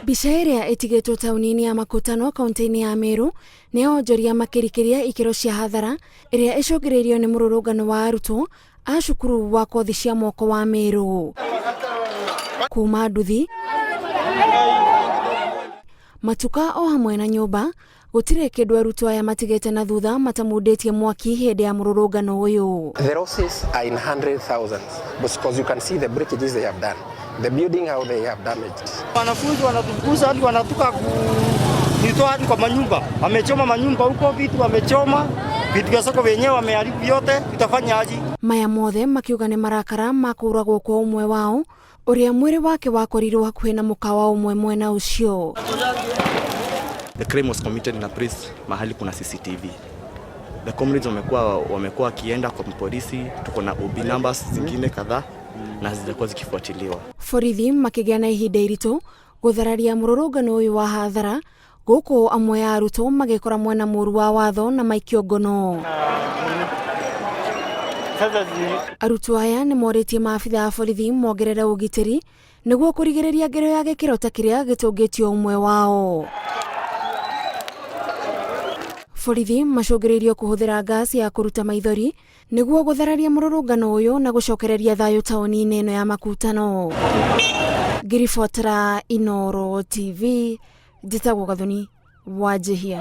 Mbica ĩrĩa ĩtigĩtwo tauni-ini ya Makutano kaunti-ini ya Meru nĩ yonjoria makĩrikĩria ikĩro cia hathara ĩrĩa ĩcũngĩrĩirio nĩ mũrũrũngano wa Arutwo a cukuru wa kothi cia moko wa Meru. Kuma nduthi, matuka o hamwe na nyũmba, gũtirĩ kĩndũ Arutwo aya matigĩte na thutha matamundĩtie mwaki hĩndĩ ya mũrũrũngano ũyũ. The losses are in hundred thousands because you can see the breakages they have done. The building how they have damaged. Wanafunzi wanatukuza hadi wanatuka kuitoa hadi kwa manyumba. Wamechoma manyumba huko, vitu wamechoma, vitu vya soko wenyewe wameharibu vyote, tutafanya aje? Maya mothe makiuga nĩ marakara ma kuragwo kwa umwe wao, ũrĩa mwĩrĩ wake wakorirwo hakuhĩ na mũkawa umwe mwena ũcio. The crime was committed in a place mahali kuna CCTV. The comrades wamekuwa kienda kwa polisi, tuko na OB numbers zingine kadhaa na zilikuwa zikifuatiliwa. Borithi makĩgĩa na ihinda iritũ gũthararia mũrũrũngano ũyũ wa hathara, gũkũ amwe a Arutwo magĩkora mwena mũru wa watho na maikio ngono. Arutwo aya nĩ morĩtie maabitha a borithi mongerere ugitiri nĩguo kũrigĩrĩria ngero ya gĩkĩro ta kĩrĩa gĩtũngĩtio umwe wao. Borithi macũngĩrĩirio kũhũthĩra gas ya kũruta maithori nĩguo gũthararia mũrũrũngano ũyũ na gũcokereria thayũ tauni-inĩ ĩno ya Makutano. Ngiribotera Inooro TV, njĩtagwo Gathoni wa Jihia.